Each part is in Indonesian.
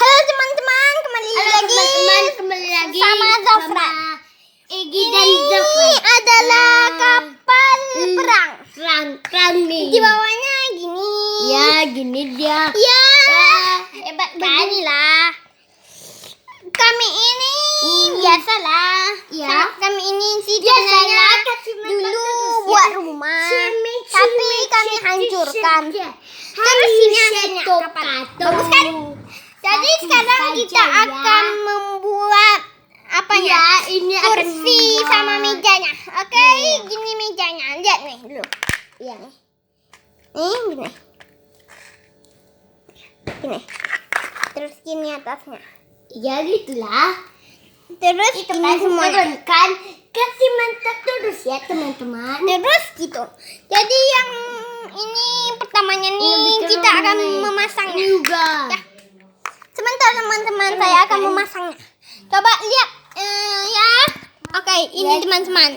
Halo teman-teman, kembali lagi sama Zafra. Egi dan Zafra. Ini adalah kapal perang nih. Di bawahnya gini. Ya, gini dia. Ya, Hebat kan? beginilah. Kami ini biasalah. Ya. Kami ini sih Biasalah, sebenarnya dulu buat rumah, tapi kami hancurkan. Terus ini hasilnya kapal. Bagus kan? Jadi sekarang kita akan membuat apanya? Ini Kursi sama mejanya. Oke, gini mejanya. Lihat nih dulu. Ya. Nih gini. Gini. Terus gini atasnya. Ya gitulah. Terus Itu ini semuanya. kan kasih mantap terus ya teman-teman. Terus gitu. Jadi yang ini pertamanya nih kita akan memasangnya. Juga. Ya. Sebentar teman-teman, saya akan memasangnya. Coba lihat ya. Oke, ini teman-teman.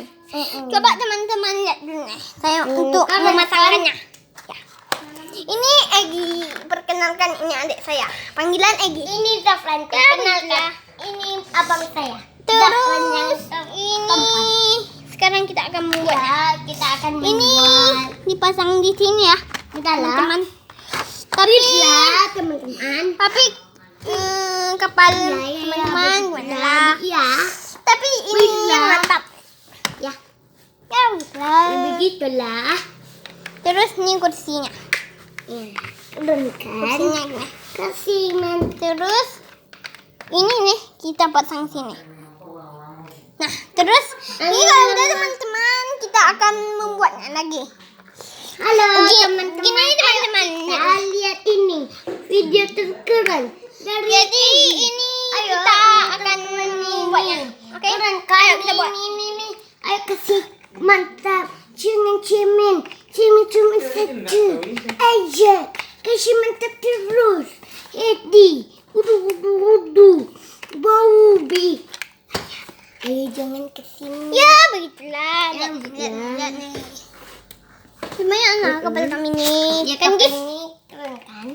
Coba teman-teman lihat dulu nih. Saya untuk memasangkannya. Ya. Ini Egi, perkenalkan ini adik saya. Panggilan Egi. Ini Zafran, perkenalkan. Ini abang saya. Zafran yang Terus ini sekarang kita akan membuat. ya, kita akan Ini membuat. dipasang di sini ya, teman-teman. Tapi teman-teman. kapal teman-teman gimana lah. Iya. Tapi ini yang mantap. Ya. Ya begitulah. Begitulah. Terus ini kursinya. Ya. Udah kan? Kursinya gini. Kasih mantap. Terus ini nih kita pasang sini. Nah, terus ini kalau udah teman-teman kita akan membuatnya lagi. Halo Gini teman-teman. teman-teman. Kita lihat ini video terkeren. Jadi ini kita akan membuatnya. Oke? Keren kan? Ayo kita buat. Ini. Ayo kasih mantap. Cimin satu. Aja. Kasih mantap terus. Edi. Udu. Baubi. Ayo jangan kesini. Ya, begitulah. Ya, Lihat nih. Lumayan lah kapal kami ini. Ya kan guys? ini keren kan?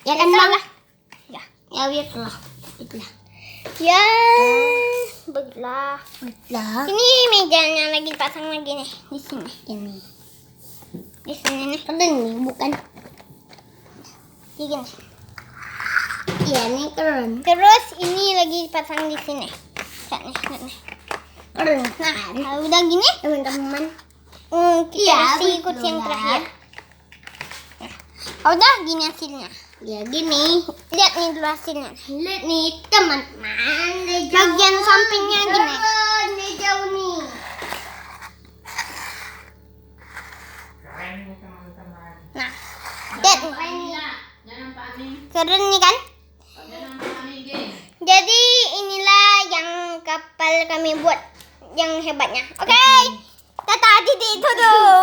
Ya kan bang? Ya. Ya biarlah. Itulah. Ya. Begitulah. Betul. Ini mejanya lagi pasang lagi nih di sini. Ini. Di sini nih. Keren nih bukan? Gini. Iya nih keren. Terus ini lagi pasang di sini. Lihat nih. Keren. Nah, kalau udah gini, Teman-teman. kita Iya, isi kursi yang betul, terakhir. Nah, kalau udah gini hasilnya. Ya gini. Lihat nih dulu hasilnya. Lihat nih teman-teman. Bagian sampingnya gini. Ini jauh nih. Nah, lihat nih. Keren nih kan? Jadi inilah yang kapal kami buat yang hebatnya. Oke. Tata titik itu tuh.